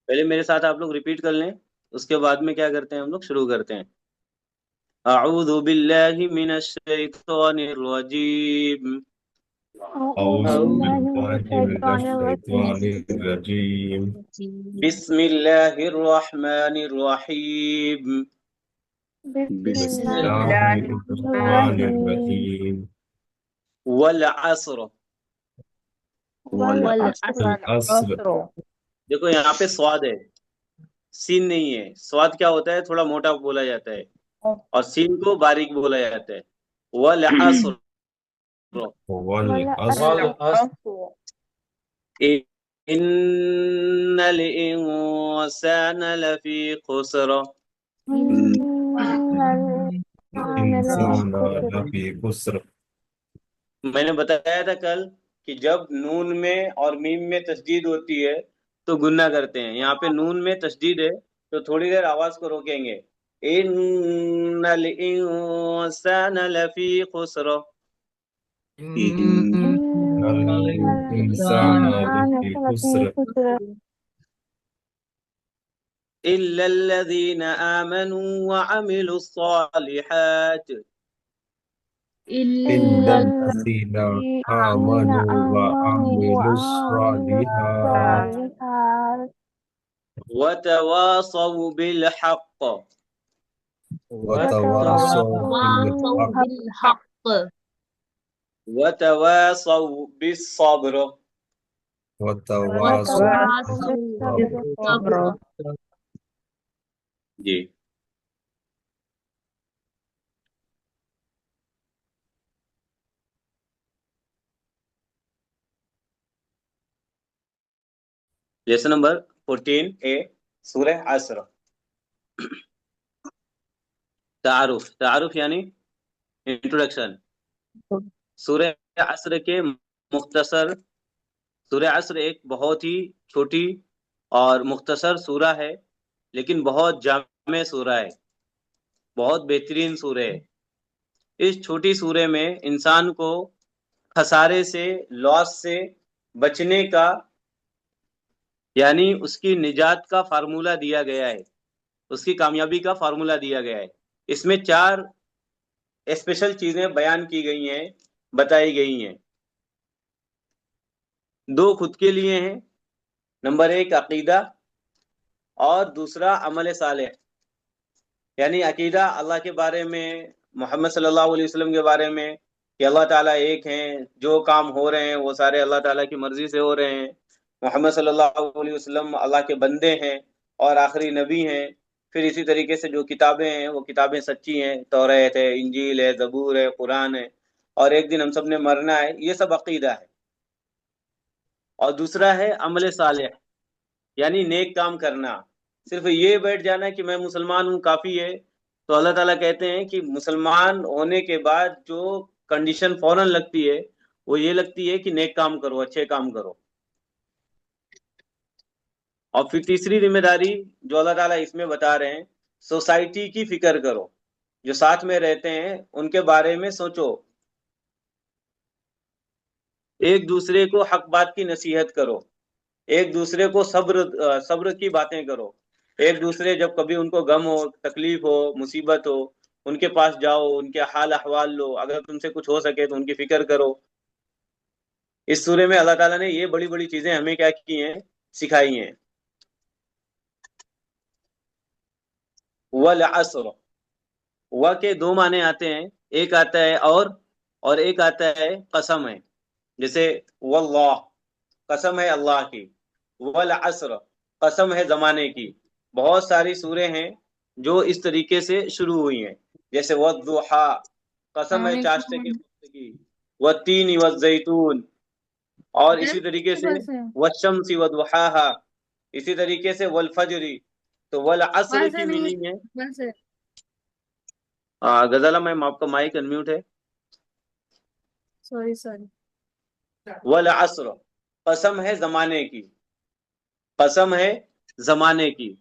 پہلے میرے ساتھ آپ لوگ ریپیٹ کر لیں، اس کے بعد میں کیا کرتے ہیں ہم لوگ شروع کرتے ہیں۔ اعوذ باللہ من الشیطان الرجیم، أعوذ أعوذ بالله من بالله الشيطان من الرجيم الرجيم. بسم اللہ الرحمن الرحیم، بسم بسم الله الله الرحمن الرحمن الرحيم. الرحيم والعصر۔ والعصر. والعصر. دیکھو یہاں پہ سواد ہے، سین نہیں ہے۔ سواد کیا ہوتا ہے؟ تھوڑا موٹا بولا جاتا ہے، اور سین کو باریک بولا جاتا ہے۔ والعصر، والعصر. ان الانسان لفی خسر۔ الإنسان لفي خسر. میں نے بتایا تھا کل کہ جب نون میں اور میم میں تشدید ہوتی ہے تو گننا کرتے ہیں۔ یہاں پہ نون میں تشدید ہے تو تھوڑی دیر آواز کو روکیں گے، ان الانسان لفی خسر، إن الإنسان لفي خسر الا الذين آمنوا وعملوا الصالحات۔ إلا الذين آمنوا وعملوا الصالحات وتواصوا بالحق وتواصوا وتواصوا بالحق بالحق وتواصوا بالصبر۔ وتواصوا وتواصوا بالصبر. بالصبر. جی لیسن نمبر 14A، سورہ عصر۔ تعارف یعنی انٹروڈکشن۔ سورہ عصر کے مختصر، سورہ عصر ایک بہت ہی چھوٹی اور مختصر سورہ ہے، لیکن بہت جامع سورہ ہے، بہت بہترین سورہ ہے۔ اس چھوٹی سورہ میں انسان کو خسارے سے، لاس سے بچنے کا، یعنی اس کی نجات کا فارمولہ دیا گیا ہے، اس کی کامیابی کا فارمولہ دیا گیا ہے۔ اس میں 4 اسپیشل چیزیں بیان کی گئی ہیں، بتائی گئی ہیں۔ 2 خود کے لیے ہیں، نمبر 1 عقیدہ، اور دوسرا عمل صالح، یعنی عقیدہ اللہ کے بارے میں، محمد صلی اللہ علیہ وسلم کے بارے میں کہ اللہ تعالیٰ ایک ہیں، جو کام ہو رہے ہیں وہ سارے اللہ تعالیٰ کی مرضی سے ہو رہے ہیں، محمد صلی اللہ علیہ وسلم اللہ کے بندے ہیں اور آخری نبی ہیں۔ پھر اسی طریقے سے جو کتابیں ہیں وہ کتابیں سچی ہیں، توریت ہے، انجیل ہے، زبور ہے، قرآن ہے، اور ایک دن ہم سب نے مرنا ہے، یہ سب عقیدہ ہے۔ اور دوسرا ہے عمل صالح، یعنی نیک کام کرنا۔ صرف یہ بیٹھ جانا کہ میں مسلمان ہوں کافی ہے، تو اللہ تعالیٰ کہتے ہیں کہ مسلمان ہونے کے بعد جو کنڈیشن فوراً لگتی ہے وہ یہ لگتی ہے کہ نیک کام کرو، اچھے کام کرو۔ اور پھر تیسری ذمہ داری جو اللہ تعالیٰ اس میں بتا رہے ہیں، سوسائٹی کی فکر کرو، جو ساتھ میں رہتے ہیں ان کے بارے میں سوچو، ایک دوسرے کو حق بات کی نصیحت کرو، ایک دوسرے کو صبر کی باتیں کرو، ایک دوسرے جب کبھی ان کو غم ہو، تکلیف ہو، مصیبت ہو، ان کے پاس جاؤ، ان کے حال احوال لو، اگر تم سے کچھ ہو سکے تو ان کی فکر کرو۔ اس سورے میں اللہ تعالیٰ نے یہ بڑی بڑی چیزیں ہمیں کیا کی ہیں؟ سکھائی ہیں۔ والعصر، و کے 2 معنی آتے ہیں، ایک آتا ہے اور ایک آتا ہے قسم ہے، جیسے واللہ، قسم ہے اللہ کی، والعصر، قسم ہے زمانے کی۔ بہت ساری سوریں ہیں جو اس طریقے سے شروع ہوئی ہیں، جیسے والضحیٰ، قسم ہے چاشتے کے وقت کی، والتین والزیتون، اور اسی طریقے سے والشمس وضحاہا، اسی طریقے سے والفجر۔ تو والعصر کی میننگ ہے، غزالہ میم آپ کا مائک انمیوٹ ہے۔ سوری والعصر، قسم ہے زمانے کی، قسم ہے زمانے کی۔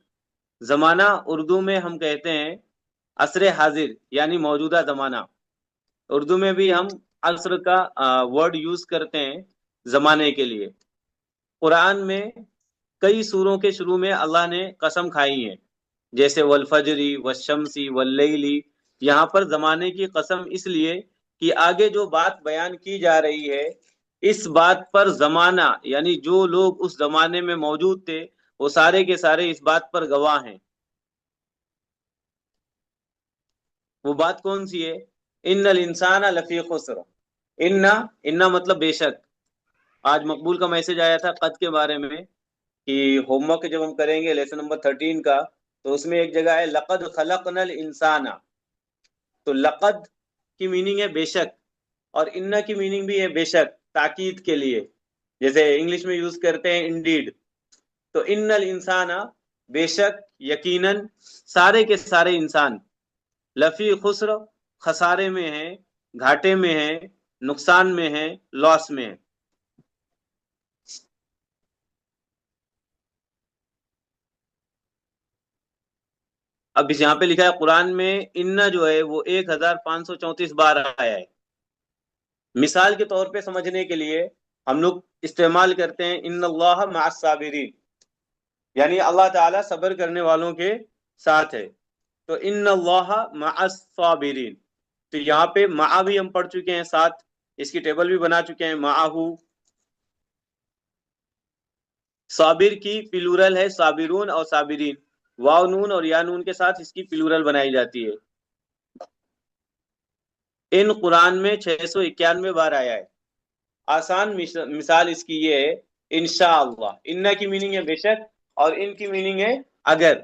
زمانہ اردو میں ہم کہتے ہیں عصر حاضر، یعنی موجودہ زمانہ۔ اردو میں بھی ہم عصر کا ورڈ یوز کرتے ہیں زمانے کے لیے۔ قرآن میں کئی سوروں کے شروع میں اللہ نے قسم کھائی ہیں، جیسے والفجری والشمسی واللیلی۔ یہاں پر زمانے کی قسم اس لیے کہ آگے جو بات بیان کی جا رہی ہے اس بات پر زمانہ یعنی جو لوگ اس زمانے میں موجود تھے وہ سارے کے سارے اس بات پر گواہ ہیں۔ وہ بات کون سی ہے؟ ان الانسان لفی خسر۔ ان مطلب بے شک۔ آج مقبول کا میسج آیا تھا قد کے بارے میں کہ ہوم ورک جب ہم کریں گے لیسن نمبر 13 کا تو اس میں ایک جگہ ہے لقد خلقنا الانسان، تو لقد کی میننگ ہے بے شک، اور ان کی میننگ بھی ہے بے شک، تاکید کے لیے، جیسے انگلش میں یوز کرتے ہیں انڈیڈ۔ تو ان الانسان بے شک، یقیناً، سارے کے سارے انسان، لفی خسر خسارے میں ہیں، گھاٹے میں ہیں، نقصان میں ہیں، لاس میں ہیں۔ اب اس یہاں پہ لکھا ہے قرآن میں ان جو ہے وہ 1534 بار آیا ہے۔ مثال کے طور پہ سمجھنے کے لیے ہم لوگ استعمال کرتے ہیں ان اللہ مع الصابرین، یعنی اللہ تعالیٰ صبر کرنے والوں کے ساتھ ہے۔ تو ان اللہ مع الصابرین، تو یہاں پہ مع بھی ہم پڑھ چکے ہیں، ساتھ اس کی ٹیبل بھی بنا چکے ہیں، معہو۔ صابر کی پلورل ہے صابرون اور صابرین، واو نون اور یا نون کے ساتھ اس کی پلورل بنائی جاتی ہے۔ ان قرآن میں 691 بار آیا ہے۔ آسان مثال اس کی یہ ہے انشاءاللہ، ان کی میننگ ہے بے شک اور ان کی میننگ ہے اگر،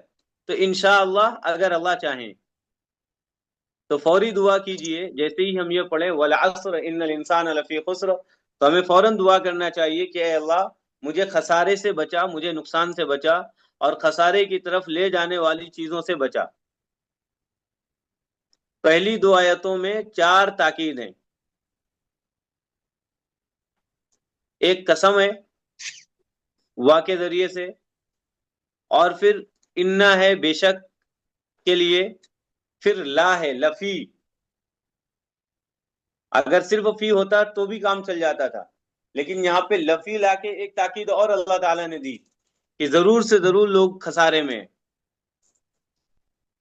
تو انشاءاللہ اگر اللہ چاہیں تو فوری دعا کیجئے، جیسے ہی ہم یہ پڑھیں والعصر ان الانسان لفی خسر، تو ہمیں فوراً دعا کرنا چاہیے کہ اے اللہ مجھے خسارے سے بچا، مجھے نقصان سے بچا، اور خسارے کی طرف لے جانے والی چیزوں سے بچا۔ پہلی 2 آیتوں میں 4 تاکید ہیں، ایک قسم ہے وا کے ذریعے سے، اور پھر انا ہے بے شک کے لیے، پھر لا ہے لفی، اگر صرف فی ہوتا تو بھی کام چل جاتا تھا، لیکن یہاں پہ لفی لا کے ایک تاکید اور اللہ تعالیٰ نے دی کہ ضرور سے ضرور لوگ خسارے میں ہیں۔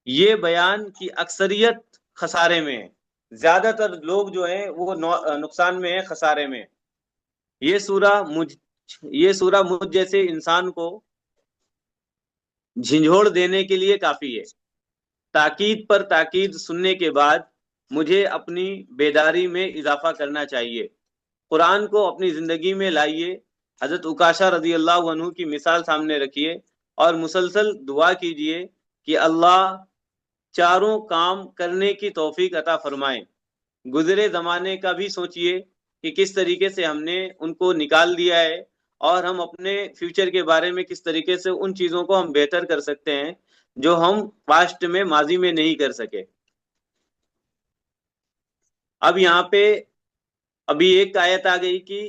یہ بیان کی اکثریت خسارے میں ہے، زیادہ تر لوگ جو ہیں وہ نقصان میں ہیں، خسارے میں ہیں۔ یہ سورہ مجھ جیسے انسان کو جھنجھوڑ دینے کے لیے کافی ہے۔ تاکید پر تاکید سننے کے بعد مجھے اپنی بیداری میں اضافہ کرنا چاہیے، قرآن کو اپنی زندگی میں لائیے، حضرت عکاشہ رضی اللہ عنہ کی مثال سامنے رکھیے اور مسلسل دعا کیجئے کہ اللہ چاروں کام کرنے کی توفیق عطا فرمائیں۔ گزرے زمانے کا بھی سوچئے کہ کس طریقے سے ہم نے ان کو نکال دیا ہے، اور ہم اپنے فیوچر کے بارے میں کس طریقے سے ان چیزوں کو ہم بہتر کر سکتے ہیں جو ہم پاسٹ میں ماضی میں نہیں کر سکے۔ اب یہاں پہ ابھی ایک آیت آ گئی کہ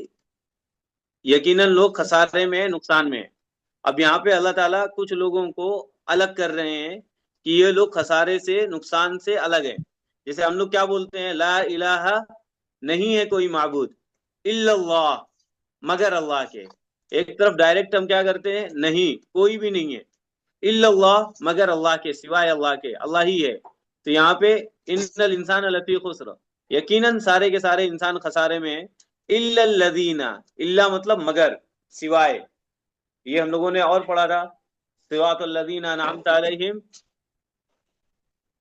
یقیناً لوگ خسارے میں ہیں، نقصان میں ہیں۔ اب یہاں پہ اللہ تعالیٰ کچھ لوگوں کو الگ کر رہے ہیں کہ یہ لوگ خسارے سے، نقصان سے الگ ہیں۔ جیسے ہم لوگ کیا بولتے ہیں، لا الہ، نہیں ہے کوئی معبود، الا اللہ، مگر اللہ کے۔ ایک طرف ڈائریکٹ ہم کیا کرتے ہیں، نہیں، کوئی بھی نہیں ہے، الا اللہ، مگر اللہ کے، سوائے اللہ کے، اللہ ہی ہے۔ تو یہاں پہ ان الانسان لفی خسر، یقیناً سارے کے سارے انسان خسارے میں ہیں، الا الذین، الا مطلب مگر، سوائے۔ یہ ہم لوگوں نے اور پڑھا تھا صراط الذین انعمت علیہم،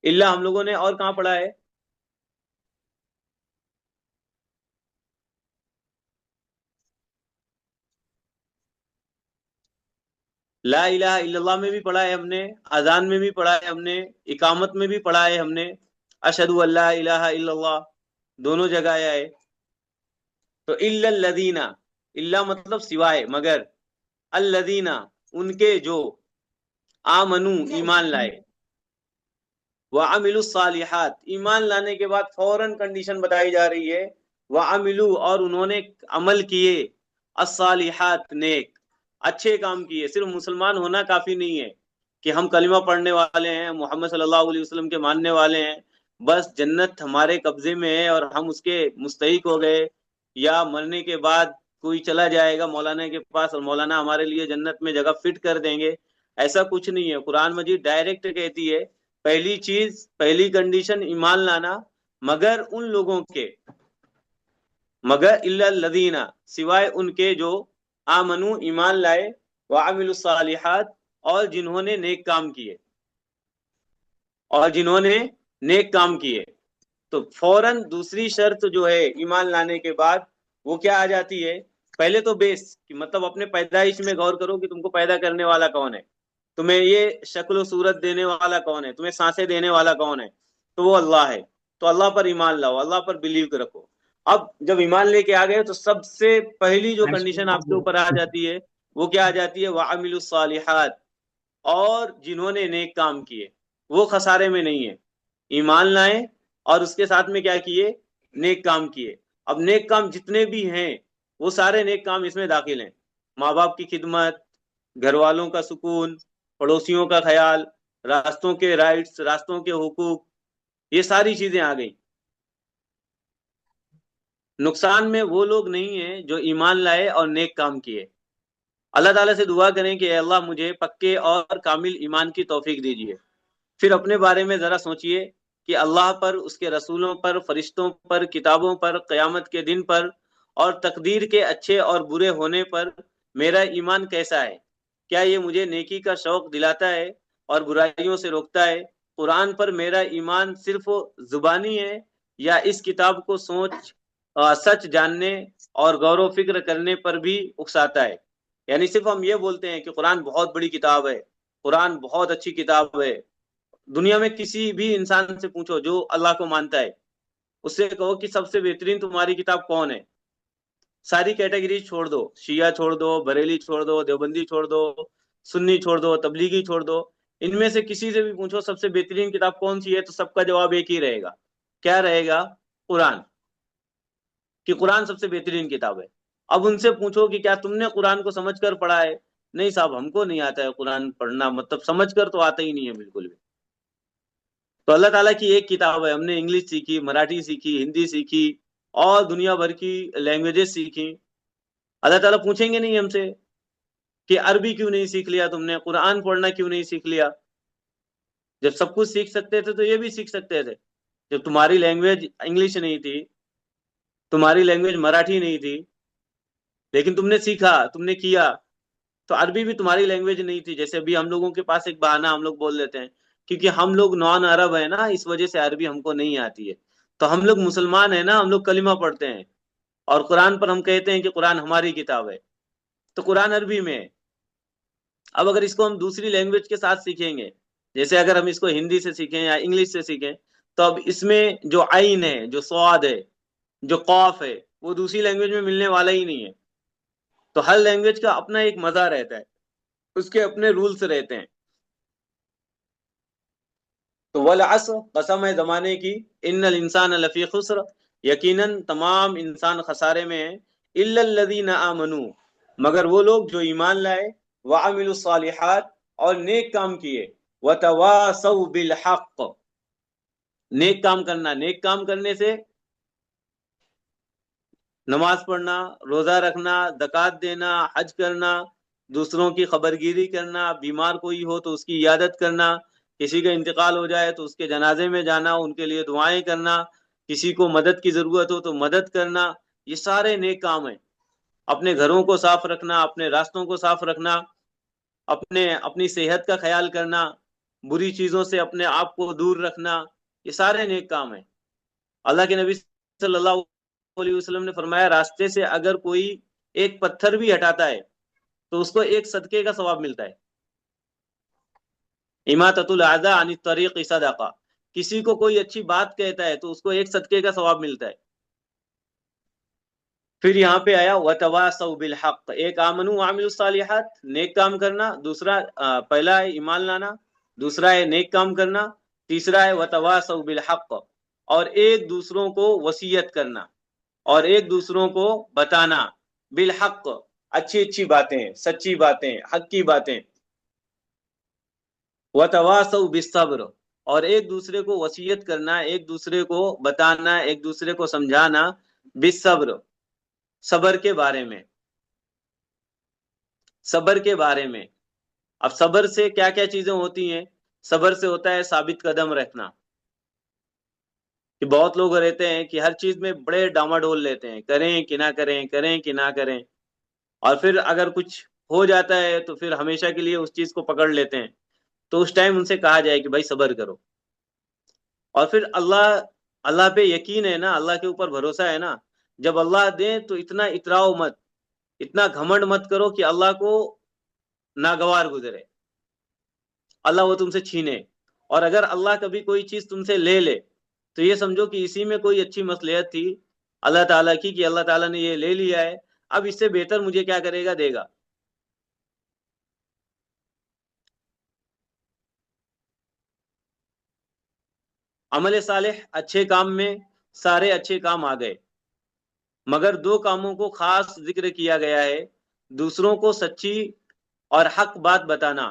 الا ہم لوگوں نے اور کہاں پڑھا ہے؟ لا الہ الا اللہ میں بھی پڑھا ہے ہم نے، اذان میں بھی پڑھا ہے ہم نے، اقامت میں بھی پڑھا ہے ہم نے، اشہد ان لا الہ الا اللہ، دونوں جگہ آیا ہے۔ تو الا الذین، الا مطلب سوائے، مگر، الذین ان کے جو، آمنو ایمان لائے، وعملوا الصالحات ایمان لانے کے بعد فوراً کنڈیشن بتائی جا رہی ہے، وعملوا اور انہوں نے عمل کیے، الصالحات نیک، اچھے کام کیے۔ صرف مسلمان ہونا کافی نہیں ہے کہ ہم کلمہ پڑھنے والے ہیں، محمد صلی اللہ علیہ وسلم کے ماننے والے ہیں، بس جنت ہمارے قبضے میں ہے اور ہم اس کے مستحق ہو گئے، یا مرنے کے بعد کوئی چلا جائے گا مولانا کے پاس اور مولانا ہمارے لیے جنت میں جگہ فٹ کر دیں گے، ایسا کچھ نہیں ہے۔ قرآن مجید ڈائریکٹ کہتی ہے پہلی چیز، پہلی کنڈیشن ایمان لانا، مگر ان لوگوں کے، مگر الا الذین، سوائے ان کے جو آمنو ایمان لائے، وعملوا الصالحات، اور جنہوں نے نیک کام کیے، اور جنہوں نے نیک کام کیے۔ تو فوراً دوسری شرط جو ہے ایمان لانے کے بعد وہ کیا آ جاتی ہے؟ پہلے تو بیس کہ مطلب اپنے پیدائش میں غور کرو کہ تم کو پیدا کرنے والا کون ہے، تمہیں یہ شکل و صورت دینے والا کون ہے، تمہیں سانسیں دینے والا کون ہے، تو وہ اللہ ہے۔ تو اللہ پر ایمان لاؤ، اللہ پر بلیو رکھو۔ اب جب ایمان لے کے آ گئے تو سب سے پہلی جو کنڈیشن آپ کے اوپر آ جاتی ہے وہ کیا آ جاتی ہے؟ وَعَمِلُوا الصَّالِحَاتِ، اور جنہوں نے نیک کام کیے، وہ خسارے میں نہیں ہے۔ ایمان لائیں اور اس کے ساتھ میں کیا کیے؟ نیک کام کیے۔ اب نیک کام جتنے بھی ہیں وہ سارے نیک کام اس میں داخل ہیں، ماں باپ کی خدمت، گھر والوں کا سکون، پڑوسیوں کا خیال، راستوں کے رائٹس، راستوں کے حقوق، یہ ساری چیزیں آ گئیں۔ نقصان میں وہ لوگ نہیں ہیں جو ایمان لائے اور نیک کام کیے۔ اللہ تعالیٰ سے دعا کریں کہ اے اللہ مجھے پکے اور کامل ایمان کی توفیق دیجیے۔ پھر اپنے بارے میں ذرا سوچئے کہ اللہ پر، اس کے رسولوں پر، فرشتوں پر، کتابوں پر، قیامت کے دن پر اور تقدیر کے اچھے اور برے ہونے پر میرا ایمان کیسا ہے؟ کیا یہ مجھے نیکی کا شوق دلاتا ہے اور برائیوں سے روکتا ہے؟ قرآن پر میرا ایمان صرف زبانی ہے یا اس کتاب کو سچ جاننے اور غور و فکر کرنے پر بھی اکساتا ہے؟ یعنی صرف ہم یہ بولتے ہیں کہ قرآن بہت بڑی کتاب ہے، قرآن بہت اچھی کتاب ہے۔ دنیا میں کسی بھی انسان سے پوچھو جو اللہ کو مانتا ہے، اس سے کہو کہ سب سے بہترین تمہاری کتاب کون ہے، ساری کیٹیگری چھوڑ دو، شیعہ چھوڑ دو، بریلی چھوڑ دو، دیوبندی چھوڑ دو، سنی چھوڑ دو، تبلیغی چھوڑ دو، ان میں سے کسی سے بھی پوچھو سب سے بہترین کتاب کون سی ہے، تو سب کا جواب ایک ہی رہے گا۔ کیا رہے گا؟ قرآن، کہ قرآن سب سے بہترین کتاب ہے۔ اب ان سے پوچھو کہ کیا تم نے قرآن کو سمجھ کر پڑھا ہے؟ نہیں صاحب، ہم کو نہیں آتا ہے قرآن پڑھنا، مطلب سمجھ کر تو آتا ہی نہیں ہے بالکل بھی۔ تو اللہ تعالیٰ کی ایک کتاب ہے، ہم نے انگلش سیکھی، مراٹھی سیکھی، ہندی سیکھی اور دنیا بھر کی لینگویجز سیکھی۔ اللہ تعالیٰ پوچھیں گے نہیں ہم سے کہ عربی کیوں نہیں سیکھ لیا تم نے، قرآن پڑھنا کیوں نہیں سیکھ لیا؟ جب سب کچھ سیکھ سکتے تھے تو یہ بھی سیکھ سکتے تھے۔ جب تمہاری لینگویج انگلش نہیں تھی، تمہاری لینگویج مراٹھی نہیں تھی، لیکن تم نے سیکھا، تم نے کیا، تو عربی بھی تمہاری لینگویج نہیں تھی۔ جیسے ابھی ہم لوگوں کے پاس ایک بہانہ ہم لوگ بول دیتے ہیں کیونکہ ہم لوگ نان عرب ہیں نا، اس وجہ سے عربی ہم کو نہیں آتی ہے۔ تو ہم لوگ مسلمان ہیں نا، ہم لوگ کلمہ پڑھتے ہیں اور قرآن پر ہم کہتے ہیں کہ قرآن ہماری کتاب ہے، تو قرآن عربی میں ہے۔ اب اگر اس کو ہم دوسری لینگویج کے ساتھ سیکھیں گے، جیسے اگر ہم اس کو ہندی سے سیکھیں یا انگلش سے سیکھیں، تو اب اس میں جو عین ہے، جو صاد ہے، جو قاف ہے، وہ دوسری لینگویج میں ملنے والا ہی نہیں ہے۔ تو ہر لینگویج کا اپنا ایک مزہ رہتا ہے، اس کے اپنے رولز رہتے ہیں۔ تو والعصر، قسم ہے زمانے کی، ان الانسان لفی خسر، یقیناً تمام انسان خسارے میں ہیں، الا الذین آمنوا، مگر وہ لوگ جو ایمان لائے، وعملوا الصالحات، اور نیک کام کیے، وتواصوا بالحق، نیک کام کرنا، نیک کام کرنے سے نماز پڑھنا، روزہ رکھنا، زکوٰۃ دینا، حج کرنا، دوسروں کی خبرگیری کرنا، بیمار کوئی ہو تو اس کی عیادت کرنا، کسی کا انتقال ہو جائے تو اس کے جنازے میں جانا، ان کے لیے دعائیں کرنا، کسی کو مدد کی ضرورت ہو تو مدد کرنا، یہ سارے نیک کام ہیں۔ اپنے گھروں کو صاف رکھنا، اپنے راستوں کو صاف رکھنا، اپنی صحت کا خیال کرنا، بری چیزوں سے اپنے آپ کو دور رکھنا، یہ سارے نیک کام ہیں۔ اللہ کے نبی صلی اللہ علیہ وسلم نے فرمایا راستے سے اگر کوئی ایک پتھر بھی ہٹاتا ہے تو اس کو ایک صدقے کا ثواب ملتا ہے۔ اماطۃ الاذى عن الطریق صدقہ، کسی کو کوئی اچھی بات کہتا ہے تو اس کو ایک صدقے کا ثواب ملتا ہے۔ پھر یہاں پہ آیا وتواصوا بالحق، ایک آمنوا وعملوا الصالحات، نیک کام کرنا، دوسرا پہلا ہے ایمان لانا، دوسرا ہے نیک کام کرنا، تیسرا ہے وتواصوا بالحق، اور ایک دوسروں کو وصیت کرنا اور ایک دوسروں کو بتانا، بالحق، اچھی اچھی باتیں، سچی باتیں، حق کی باتیں، وتواصوا بالصبر، اور ایک دوسرے کو وصیت کرنا، ایک دوسرے کو بتانا، ایک دوسرے کو سمجھانا، بالصبر، صبر کے بارے میں، صبر کے بارے میں۔ اب صبر سے کیا کیا چیزیں ہوتی ہیں؟ صبر سے ہوتا ہے ثابت قدم رہنا، کہ بہت لوگ رہتے ہیں کہ ہر چیز میں بڑے ڈاماڈول لیتے ہیں، کریں کہ نہ کریں، کریں کہ نہ کریں، اور پھر اگر کچھ ہو جاتا ہے تو پھر ہمیشہ کے لیے اس چیز کو پکڑ لیتے ہیں۔ تو اس ٹائم ان سے کہا جائے کہ بھائی صبر کرو، اور پھر اللہ پہ یقین ہے نا، اللہ کے اوپر بھروسہ ہے نا، جب اللہ دیں تو اتنا اتراؤ مت، اتنا گھمنڈ مت کرو کہ اللہ کو ناگوار گزرے، اللہ وہ تم سے چھینے۔ اور اگر اللہ کبھی کوئی چیز تم سے لے لے تو یہ سمجھو کہ اسی میں کوئی اچھی مصلحت تھی اللہ تعالیٰ کی، کہ اللہ تعالیٰ نے یہ لے لیا ہے، اب اس سے بہتر مجھے کیا کرے گا، دے گا۔ عمل صالح، اچھے کام میں سارے اچھے کام آ گئے، مگر دو کاموں کو خاص ذکر کیا گیا ہے، دوسروں کو سچی اور حق بات بتانا،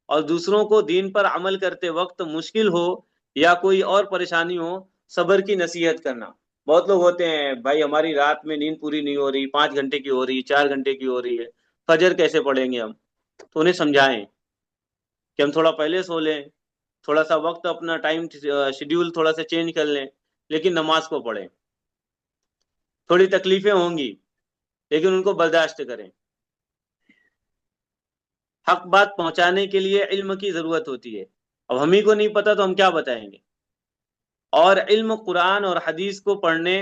اور دوسروں کو دین پر عمل کرتے وقت مشکل ہو یا کوئی اور پریشانی ہو صبر کی نصیحت کرنا۔ بہت لوگ ہوتے ہیں بھائی ہماری رات میں نیند پوری نہیں ہو رہی، 5 گھنٹے کی ہو رہی، 4 گھنٹے کی ہو رہی ہے، فجر کیسے پڑھیں گے ہم؟ تو انہیں سمجھائیں کہ ہم تھوڑا پہلے سو لیں، تھوڑا سا وقت اپنا ٹائم شیڈیول تھوڑا سا چینج کر لیں، لیکن نماز کو پڑھیں۔ تھوڑی تکلیفیں ہوں گی لیکن ان کو برداشت کریں۔ حق بات پہنچانے کے لیے علم کی ضرورت ہوتی ہے، اب ہم ہی کو نہیں پتا تو ہم کیا بتائیں گے؟ اور علم قرآن اور حدیث کو پڑھنے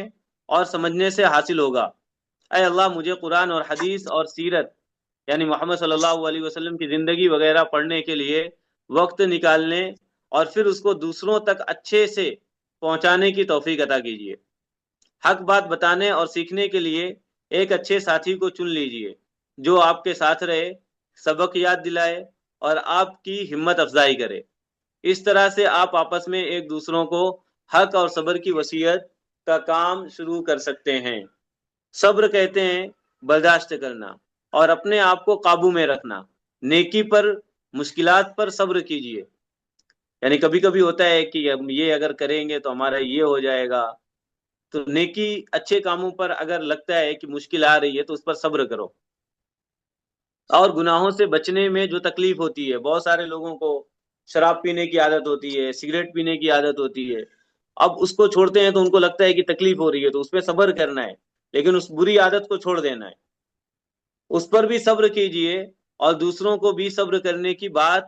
اور سمجھنے سے حاصل ہوگا۔ اے اللہ مجھے قرآن اور حدیث اور سیرت یعنی محمد صلی اللہ علیہ وسلم کی زندگی وغیرہ پڑھنے کے لیے وقت نکالنے اور پھر اس کو دوسروں تک اچھے سے پہنچانے کی توفیق عطا کیجیے۔ حق بات بتانے اور سیکھنے کے لیے ایک اچھے ساتھی کو چن لیجیے جو آپ کے ساتھ رہے، سبق یاد دلائے اور آپ کی ہمت افزائی کرے۔ اس طرح سے آپ آپس میں ایک دوسروں کو حق اور صبر کی وصیت کا کام شروع کر سکتے ہیں۔ صبر کہتے ہیں برداشت کرنا اور اپنے آپ کو قابو میں رکھنا۔ نیکی پر، مشکلات پر صبر کیجیے، یعنی کبھی کبھی ہوتا ہے کہ یہ اگر کریں گے تو ہمارا یہ ہو جائے گا، تو نیکی اچھے کاموں پر اگر لگتا ہے کہ مشکل آ رہی ہے تو اس پر صبر کرو۔ اور گناہوں سے بچنے میں جو تکلیف ہوتی ہے، بہت سارے لوگوں کو شراب پینے کی عادت ہوتی ہے، سگریٹ پینے کی عادت ہوتی ہے، اب اس کو چھوڑتے ہیں تو ان کو لگتا ہے کہ تکلیف ہو رہی ہے، تو اس پہ صبر کرنا ہے، لیکن اس بری عادت کو چھوڑ دینا ہے، اس پر بھی صبر کیجئے اور دوسروں کو بھی صبر کرنے کی بات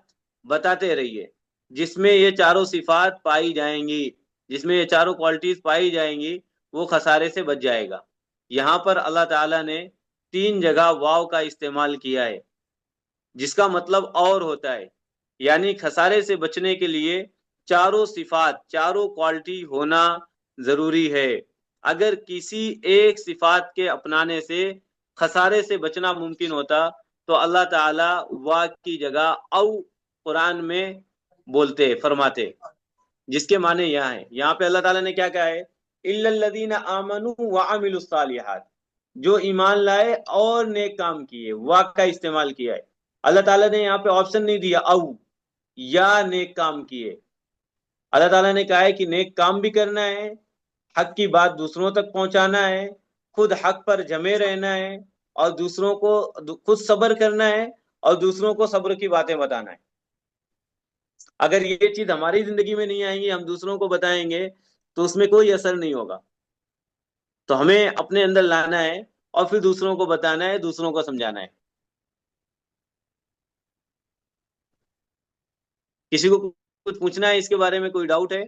بتاتے رہیے۔ جس میں یہ چاروں صفات پائی جائیں گی، جس میں یہ چاروں کوالٹیز پائی جائیں گی، وہ خسارے سے بچ جائے گا۔ یہاں پر اللہ تعالیٰ نے 3 جگہ واو کا استعمال کیا ہے، جس کا مطلب اور ہوتا ہے، یعنی خسارے سے بچنے کے لیے چاروں صفات، چاروں کوالٹی ہونا ضروری ہے۔ اگر کسی ایک صفات کے اپنانے سے خسارے سے بچنا ممکن ہوتا تو اللہ تعالیٰ وا کی جگہ او قرآن میں بولتے، فرماتے، جس کے معنی یہاں ہے۔ یہاں پہ اللہ تعالیٰ نے کیا کہا ہے؟ اِلَّا الَّذِينَ آمَنُوا وَعَمِلُوا الصَّالِحَاتِ، جو ایمان لائے اور نیک کام کیے، وا کا استعمال کیا ہے۔ اللہ تعالیٰ نے یہاں پہ آپشن نہیں دیا او یا نیک کام کیے، اللہ تعالیٰ نے کہا ہے کہ نیک کام بھی کرنا ہے، حق کی بات دوسروں تک پہنچانا ہے، خود حق پر جمے رہنا ہے، اور دوسروں کو خود صبر کرنا ہے اور دوسروں کو صبر کی باتیں بتانا ہے۔ اگر یہ چیز ہماری زندگی میں نہیں آئیں گی، ہم دوسروں کو بتائیں گے تو اس میں کوئی اثر نہیں ہوگا۔ تو ہمیں اپنے اندر لانا ہے اور پھر دوسروں کو بتانا ہے، دوسروں کو سمجھانا ہے۔ کسی کو کچھ پوچھنا ہے اس کے بارے میں؟ کوئی ڈاؤٹ ہے؟